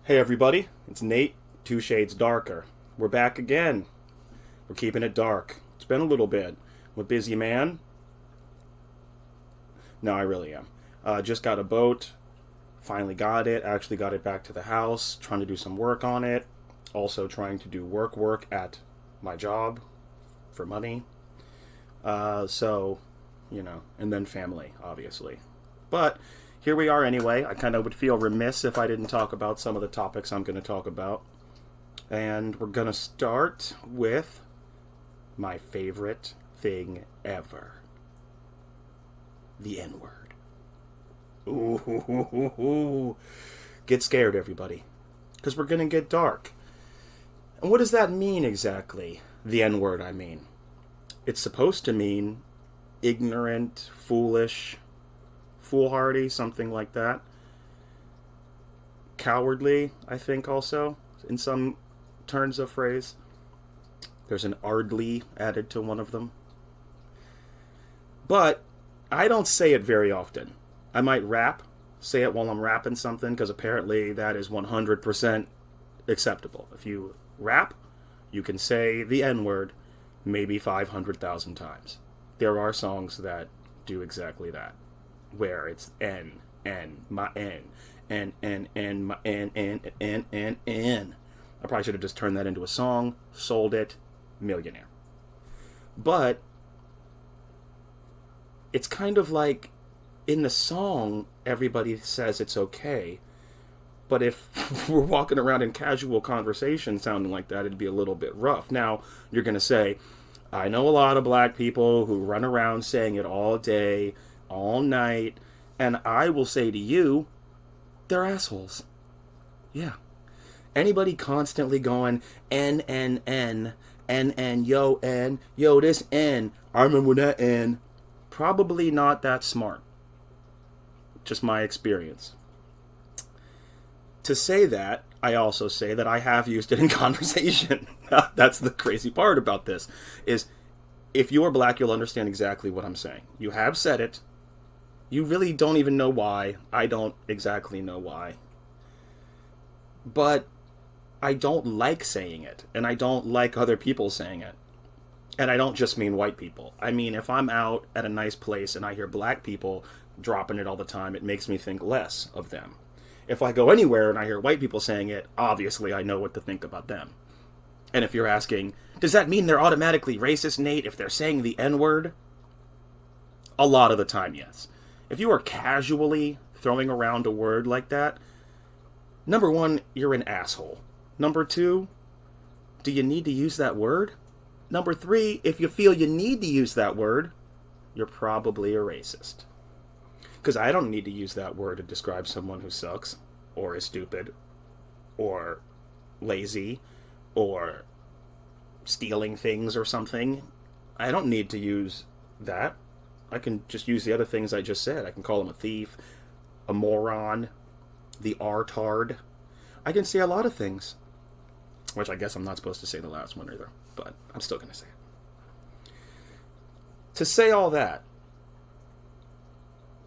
Hey everybody, it's Nate, Two Shades Darker. We're back again. We're keeping it dark. It's been a little bit. I'm a busy man. No, I really am. Just got a boat. Finally got it. Actually got it back to the house. Trying to do some work on it. Also trying to do work at my job for money. And then family, obviously. But here we are anyway. I kind of would feel remiss if I didn't talk about some of the topics I'm going to talk about. And we're going to start with my favorite thing ever. The N-word. Ooh. Get scared, everybody. Because we're going to get dark. And what does that mean exactly? The N-word, I mean. It's supposed to mean ignorant, foolish, foolhardy, something like that. Cowardly, I think, also, in some turns of phrase. There's an ardly added to one of them. But I don't say it very often. I might say it while I'm rapping something, because apparently that is 100% acceptable. If you rap, you can say the N-word maybe 500,000 times. There are songs that do exactly that, where it's N, my N, my N. I probably should have just turned that into a song, sold it, millionaire. But it's kind of like in the song, everybody says it's okay. But if we're walking around in casual conversation sounding like that, it'd be a little bit rough. Now, you're going to say, I know a lot of black people who run around saying it all day, all night, and I will say to you, they're assholes. Yeah. Anybody constantly going, N, yo, this N, I remember that N, probably not that smart. Just my experience. To say that, I also say that I have used it in conversation. That's the crazy part about this, is if you are black, you'll understand exactly what I'm saying. You have said it. You really don't even know why. I don't exactly know why. But I don't like saying it, and I don't like other people saying it. And I don't just mean white people. I mean, if I'm out at a nice place and I hear black people dropping it all the time, it makes me think less of them. If I go anywhere and I hear white people saying it, obviously I know what to think about them. And if you're asking, does that mean they're automatically racist, Nate, if they're saying the N-word? A lot of the time, yes. If you are casually throwing around a word like that, number one, you're an asshole. Number two, do you need to use that word? Number three, if you feel you need to use that word, you're probably a racist. Because I don't need to use that word to describe someone who sucks, or is stupid, or lazy, or stealing things or something. I don't need to use that. I can just use the other things I just said. I can call him a thief, a moron, the artard. I can say a lot of things. Which I guess I'm not supposed to say the last one either, but I'm still going to say it. To say all that,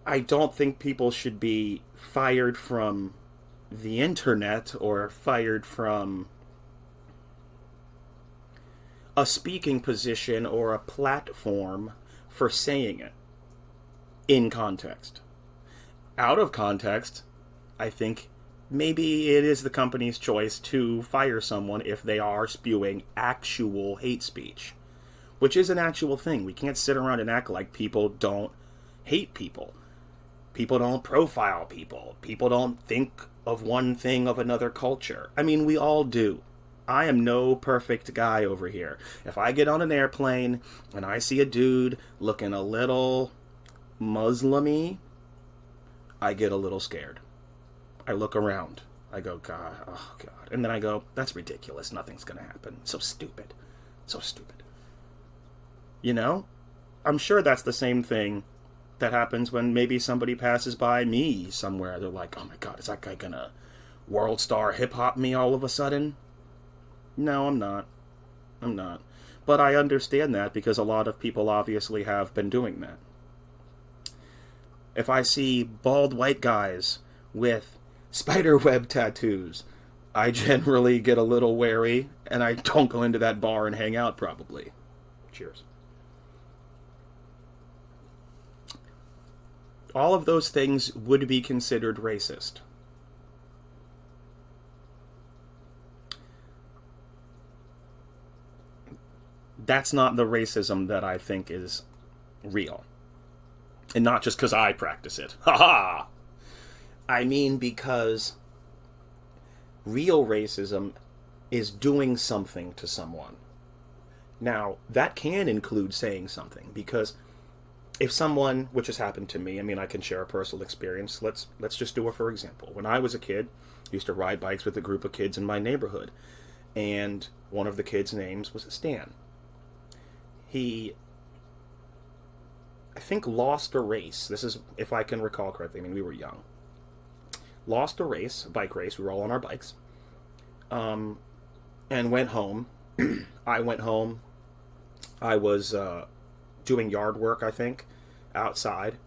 I don't think people should be fired from the internet or fired from a speaking position or a platform for saying it in context. Out of context, I think maybe it is the company's choice to fire someone if they are spewing actual hate speech, which is an actual thing. We can't sit around and act like people don't hate people. People don't profile people. People don't think of one thing of another culture. I mean, we all do. I am no perfect guy over here. If I get on an airplane and I see a dude looking a little Muslim-y, I get a little scared. I look around. I go, God, oh God. And then I go, that's ridiculous. Nothing's going to happen. So stupid. So stupid. You know? I'm sure that's the same thing that happens when maybe somebody passes by me somewhere. They're like, oh my God, is that guy gonna world star hip hop me all of a sudden? No, I'm not. But I understand that because a lot of people obviously have been doing that. If I see bald white guys with spiderweb tattoos, I generally get a little wary, and I don't go into that bar and hang out, probably. Cheers. All of those things would be considered racist. That's not the racism that I think is real. And not just because I practice it. Ha ha! I mean because real racism is doing something to someone. Now, that can include saying something, because if someone, which has happened to me, I mean, I can share a personal experience. Let's just do it for example. When I was a kid, I used to ride bikes with a group of kids in my neighborhood, and one of the kids' names was Stan. He, I think, lost a race. This is, if I can recall correctly, I mean, we were young. Lost a race, a bike race. We were all on our bikes. And went home. I went home. I was doing yard work, I think, outside.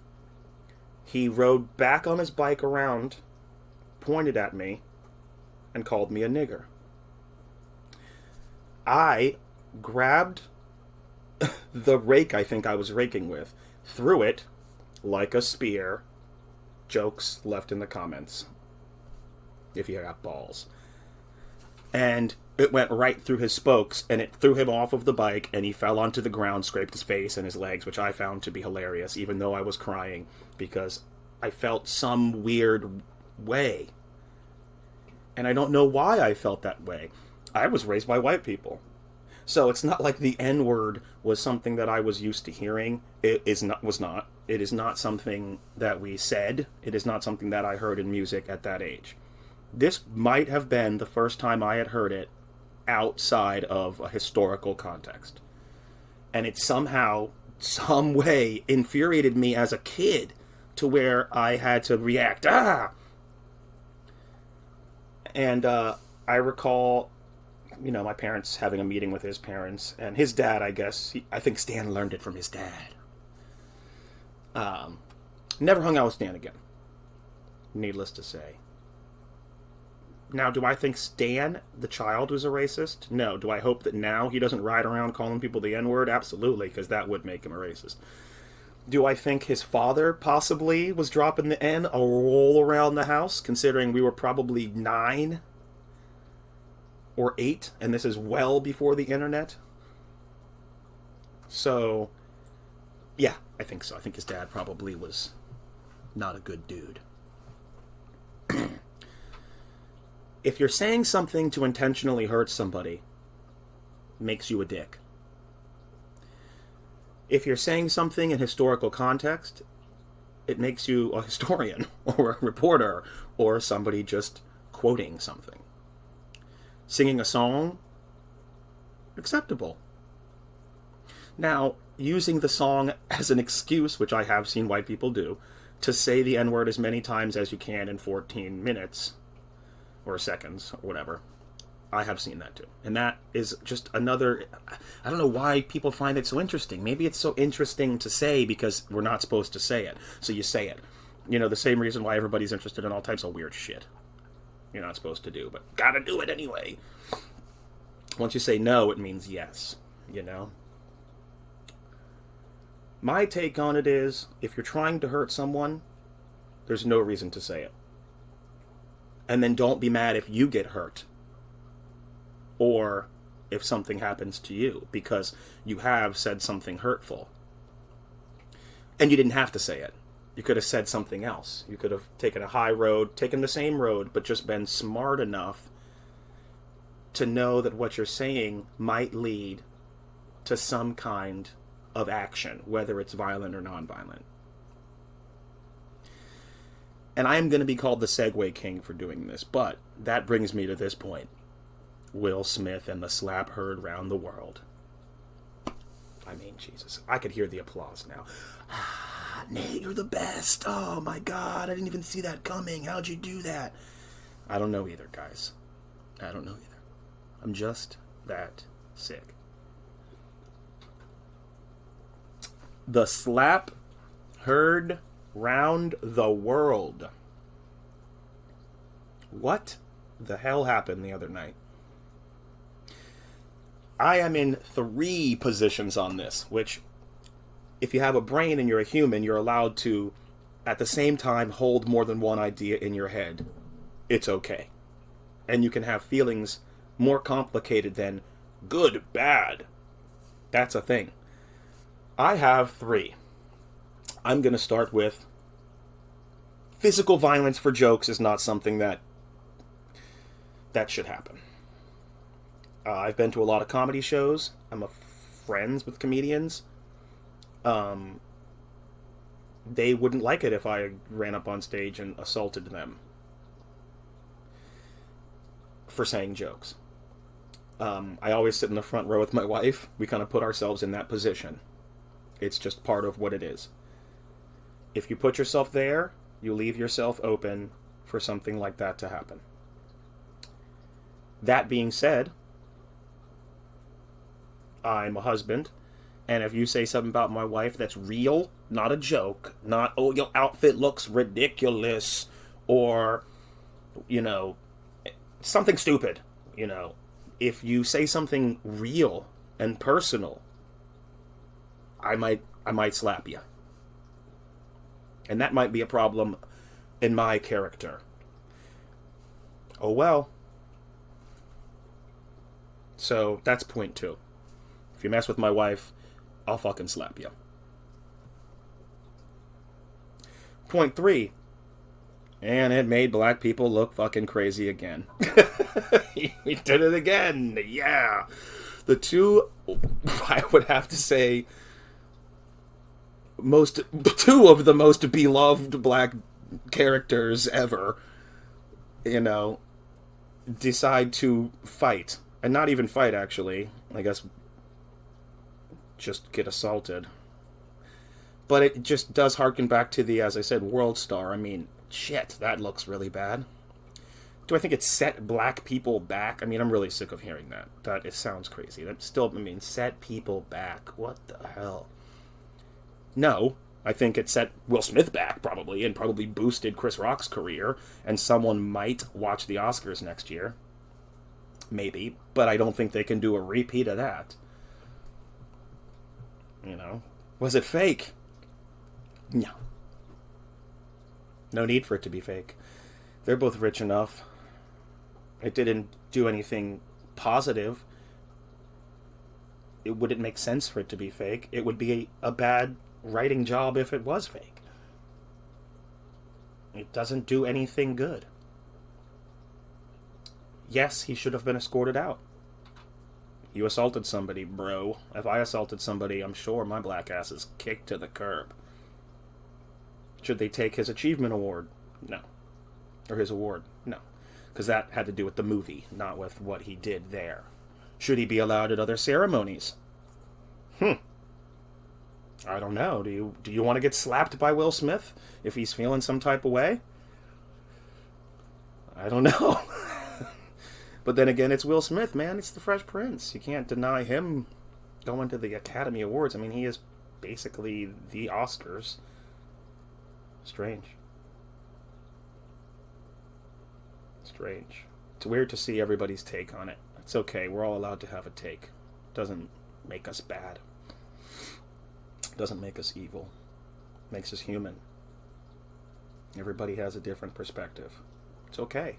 He rode back on his bike around, pointed at me, and called me a nigger. I grabbed the rake I think I was raking with, threw it like a spear. Jokes left in the comments, if you got balls. And it went right through his spokes, and it threw him off of the bike, and he fell onto the ground, scraped his face and his legs, which I found to be hilarious, even though I was crying, because I felt some weird way. And I don't know why I felt that way. I was raised by white people. So it's not like the N-word was something that I was used to hearing. It is not. It is not something that we said. It is not something that I heard in music at that age. This might have been the first time I had heard it outside of a historical context. And it somehow, some way, infuriated me as a kid to where I had to react. Ah! And I recall, my parents having a meeting with his parents, and his dad, I guess, I think Stan learned it from his dad. Never hung out with Stan again, needless to say. Now, do I think Stan, the child, was a racist? No. Do I hope that now he doesn't ride around calling people the N-word? Absolutely, because that would make him a racist. Do I think his father possibly was dropping the N a roll around the house, considering we were probably 9 or 8, and this is well before the internet? So, yeah, I think so. I think his dad probably was not a good dude. If you're saying something to intentionally hurt somebody, it makes you a dick. If you're saying something in historical context, it makes you a historian or a reporter or somebody just quoting something. Singing a song, acceptable. Now, using the song as an excuse, which I have seen white people do, to say the N-word as many times as you can in 14 minutes, or seconds, or whatever, I have seen that too. And that is just another, I don't know why people find it so interesting. Maybe it's so interesting to say because we're not supposed to say it, so you say it. The same reason why everybody's interested in all types of weird shit you're not supposed to do, but gotta do it anyway. Once you say no, it means yes, My take on it is, if you're trying to hurt someone, there's no reason to say it. And then don't be mad if you get hurt. Or if something happens to you, because you have said something hurtful. And you didn't have to say it. You could have said something else. You could have taken a high road, taken the same road, but just been smart enough to know that what you're saying might lead to some kind of action, whether it's violent or nonviolent. And I am going to be called the Segway King for doing this, but that brings me to this point. Will Smith and the slap heard round the world. I mean, Jesus. I could hear the applause now. Nate, you're the best. Oh, my God. I didn't even see that coming. How'd you do that? I don't know either, guys. I don't know either. I'm just that sick. The slap heard round the world. What the hell happened the other night. I am in 3 positions on this, which, if you have a brain and you're a human, you're allowed to, at the same time, hold more than one idea in your head. It's okay. And you can have feelings more complicated than good, bad. That's a thing. I have 3. I'm going to start with physical violence for jokes is not something that should happen. I've been to a lot of comedy shows. I'm friends with comedians. They wouldn't like it if I ran up on stage and assaulted them for saying jokes. I always sit in the front row with my wife. We kind of put ourselves in that position. It's just part of what it is. If you put yourself there, you leave yourself open for something like that to happen. That being said, I'm a husband, and if you say something about my wife that's real, not a joke, not, oh, your outfit looks ridiculous, or, something stupid, if you say something real and personal, I might slap you. And that might be a problem in my character. Oh well. So that's point 2. If you mess with my wife, I'll fucking slap you. Point 3. And it made black people look fucking crazy again. We did it again. Yeah. The 2, I would have to say, 2 of the most beloved black characters ever, decide to fight. And not even fight, actually. I guess just get assaulted. But it just does harken back to the, as I said, World Star. I mean, shit, that looks really bad. Do I think it set black people back? I mean, I'm really sick of hearing that. It sounds crazy. That still, set people back. What the hell? No, I think it set Will Smith back, probably, and probably boosted Chris Rock's career, and someone might watch the Oscars next year. Maybe, but I don't think they can do a repeat of that. Was it fake? No. No need for it to be fake. They're both rich enough. It didn't do anything positive. It wouldn't make sense for it to be fake. It would be a bad writing job if it was fake. It doesn't do anything good. Yes, he should have been escorted out. You assaulted somebody, bro. If I assaulted somebody, I'm sure my black ass is kicked to the curb. Should they take his achievement award? No. Or his award? No. Because that had to do with the movie, not with what he did there. Should he be allowed at other ceremonies? I don't know. Do you want to get slapped by Will Smith if he's feeling some type of way? I don't know. But then again, it's Will Smith, man. It's the Fresh Prince. You can't deny him going to the Academy Awards. I mean, he is basically the Oscars. Strange. It's weird to see everybody's take on it. It's okay. We're all allowed to have a take. Doesn't make us bad. Doesn't make us evil. Makes us human. Everybody has a different perspective. It's okay.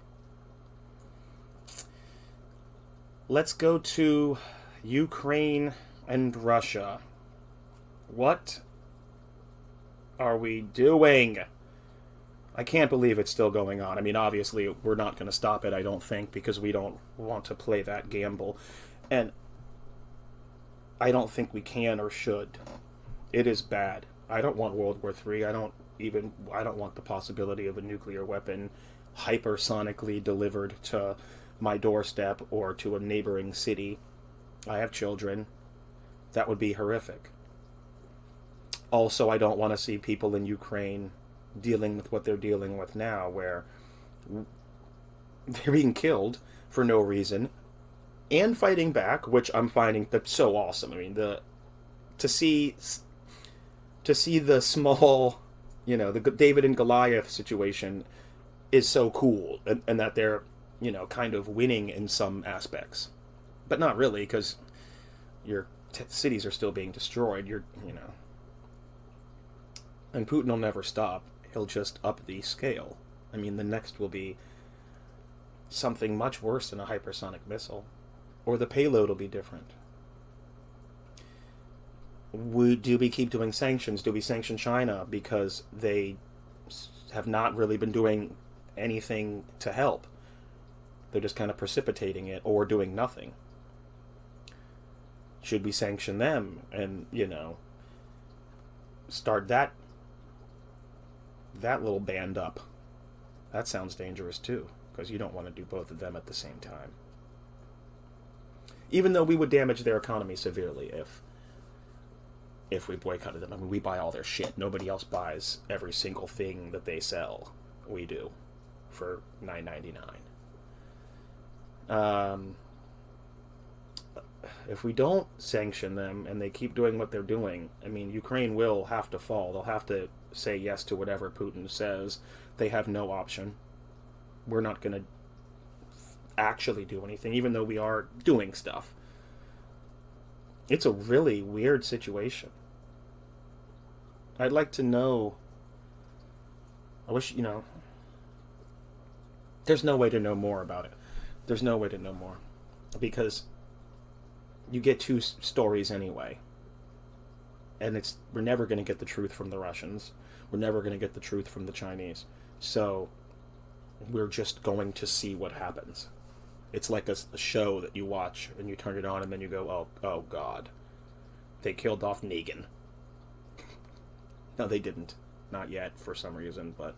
Let's go to Ukraine and Russia. What are we doing? I can't believe it's still going on. I mean, obviously, we're not going to stop it, I don't think, because we don't want to play that gamble. And I don't think we can or should. It is bad. I don't want World War III. I don't want the possibility of a nuclear weapon hypersonically delivered to my doorstep or to a neighboring city. I have children. That would be horrific. Also, I don't want to see people in Ukraine dealing with what they're dealing with now, where they're being killed for no reason and fighting back, which I'm finding that's so awesome. I mean, to see the small, the David and Goliath situation is so cool, and that they're kind of winning in some aspects. But not really, because your cities are still being destroyed. And Putin will never stop. He'll just up the scale. I mean, the next will be something much worse than a hypersonic missile. Or the payload will be different. Do we keep doing sanctions? Do we sanction China because they have not really been doing anything to help? They're just kind of precipitating it or doing nothing. Should we sanction them and, start that little band up? That sounds dangerous too, because you don't want to do both of them at the same time. Even though we would damage their economy severely if we boycotted them. I mean, we buy all their shit. Nobody else buys every single thing that they sell. We do, for $9.99. If we don't sanction them and they keep doing what they're doing, I mean, Ukraine will have to fall. They'll have to say yes to whatever Putin says. They have no option. We're not going to actually do anything, even though we are doing stuff. It's a really weird situation. I'd like to know. I wish, there's no way to know more about it. There's no way to know more. Because you get two stories anyway. And we're never going to get the truth from the Russians. We're never going to get the truth from the Chinese. So we're just going to see what happens. It's like a show that you watch and you turn it on and then you go, oh God. They killed off Negan. No, they didn't. Not yet, for some reason, but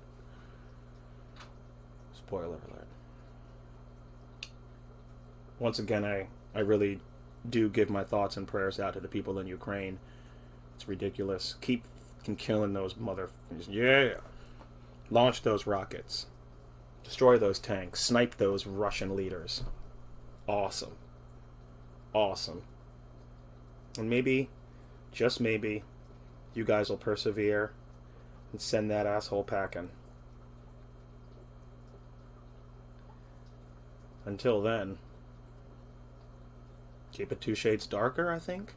spoiler alert. Once again, I really do give my thoughts and prayers out to the people in Ukraine. It's ridiculous. Keep killing those motherfuckers. Yeah. Launch those rockets. Destroy those tanks. Snipe those Russian leaders. Awesome. Awesome. And maybe, just maybe, you guys will persevere and send that asshole packing. Until then, keep it 2 shades darker, I think.